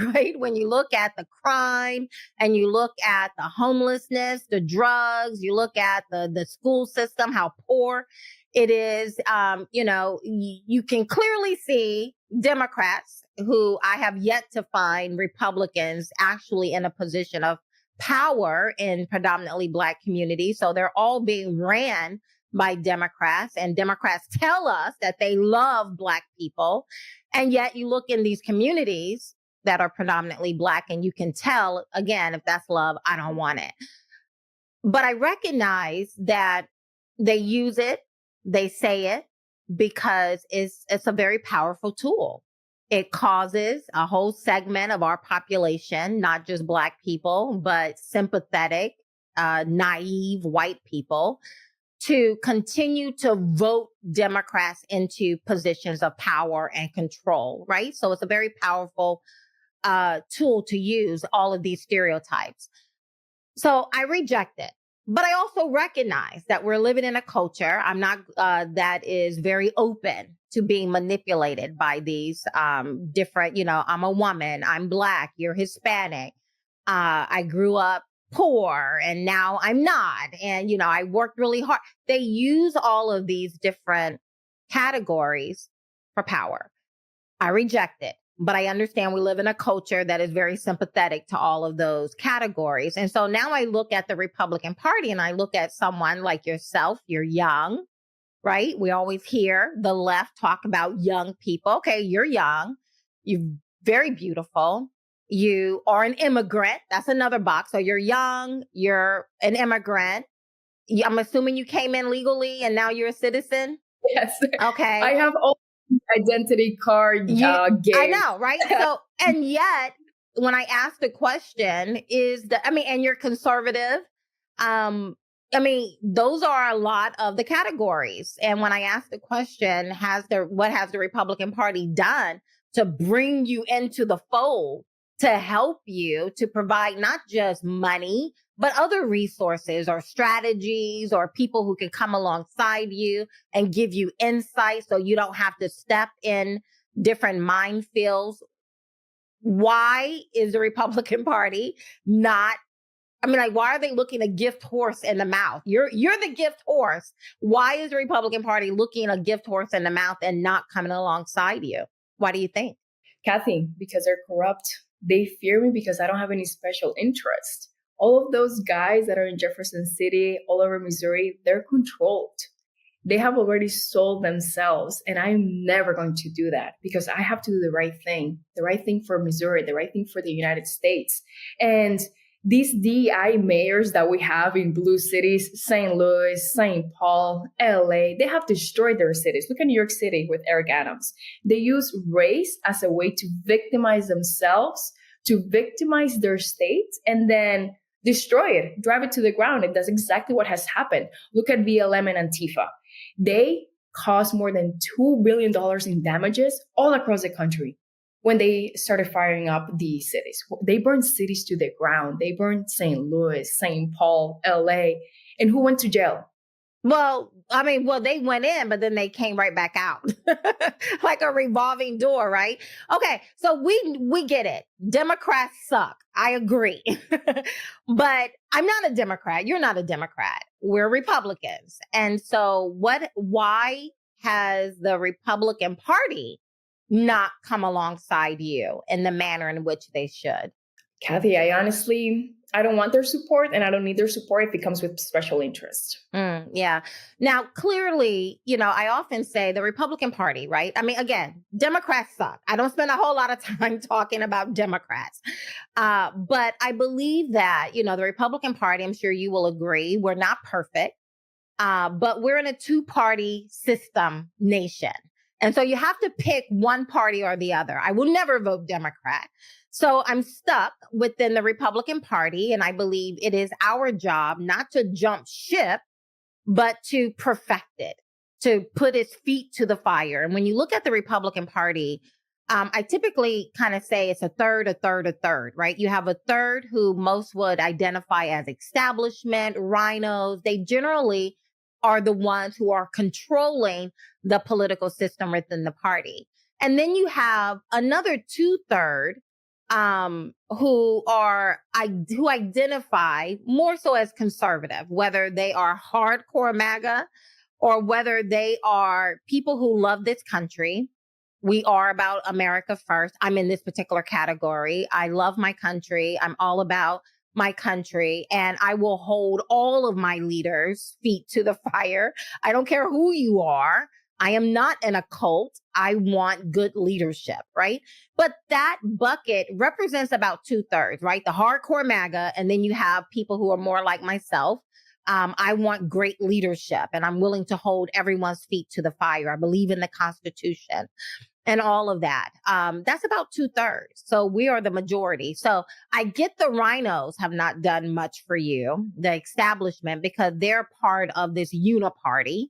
right? When you look at the crime and you look at the homelessness, the drugs, you look at the school system, how poor it is, you can clearly see Democrats who I have yet to find Republicans actually in a position of power in predominantly Black communities. So they're all being ran by Democrats, and Democrats tell us that they love Black people. And yet you look in these communities that are predominantly Black, and you can tell, again, if that's love, I don't want it. But I recognize that they use it, they say it, because it's a very powerful tool. It causes a whole segment of our population, not just Black people, but sympathetic, naive white people, to continue to vote Democrats into positions of power and control, right? So it's a very powerful tool to use all of these stereotypes. So I reject it. But I also recognize that we're living in a culture that is very open to being manipulated by these different, I'm a woman, I'm Black, you're Hispanic. I grew up poor and now I'm not. And, I worked really hard. They use all of these different categories for power. I reject it. But I understand we live in a culture that is very sympathetic to all of those categories. And so now I look at the Republican Party and I look at someone like yourself. You're young, right? We always hear the left talk about young people. Okay, you're young. You're very beautiful. You are an immigrant. That's another box. So you're young. You're an immigrant. I'm assuming you came in legally and now you're a citizen? Yes. Okay. I have all identity card game. I know, right? So, and yet, when I ask the question, and you're conservative. Those are a lot of the categories. And when I ask the question, what has the Republican Party done to bring you into the fold, to help you, to provide not just money, but other resources or strategies or people who can come alongside you and give you insight so you don't have to step in different minefields? Why is the Republican Party not, why are they looking a gift horse in the mouth? You're the gift horse. Why is the Republican Party looking a gift horse in the mouth and not coming alongside you? Why do you think? Kathy, because they're corrupt. They fear me because I don't have any special interest. All of those guys that are in Jefferson City, all over Missouri, they're controlled. They have already sold themselves, and I'm never going to do that because I have to do the right thing for Missouri, the right thing for the United States. And these DEI mayors that we have in blue cities, St. Louis, St. Paul, LA, they have destroyed their cities. Look at New York City with Eric Adams. They use race as a way to victimize themselves, to victimize their state, and then destroy it, drive it to the ground. And that's exactly what has happened. Look at BLM and Antifa. They caused more than $2 billion in damages all across the country when they started firing up the cities. They burned cities to the ground. They burned St. Louis, St. Paul, LA. And who went to jail? Well, they went in, but then they came right back out like a revolving door, right? Okay, so we get it. Democrats suck. I agree. But I'm not a Democrat. You're not a Democrat. We're Republicans. And so why has the Republican Party not come alongside you in the manner in which they should? Kathy, I don't want their support, and I don't need their support if it comes with special interest. Yeah. Now, clearly, I often say the Republican Party, right? Again, Democrats suck. I don't spend a whole lot of time talking about Democrats. But I believe that, the Republican Party, I'm sure you will agree, we're not perfect, but we're in a two-party system nation. And so you have to pick one party or the other. I will never vote Democrat. So I'm stuck within the Republican Party, and I believe it is our job not to jump ship, but to perfect it, to put its feet to the fire. And when you look at the Republican Party, I typically kind of say it's a third, right? You have a third who most would identify as establishment, rhinos. They generally are the ones who are controlling the political system within the party. And then you have another 2/3 who identify more so as conservative, whether they are hardcore MAGA or whether they are people who love this country. We are about America first. I'm in this particular category. I love my country. I'm all about my country, and I will hold all of my leaders' feet to the fire. I don't care who you are. I am not in a cult. I want good leadership, right? But that bucket represents about 2/3, right? The hardcore MAGA, and then you have people who are more like myself. I want great leadership, and I'm willing to hold everyone's feet to the fire. I believe in the Constitution and all of that. That's about 2/3. So we are the majority. So I get the rhinos have not done much for you, the establishment, because they're part of this uniparty.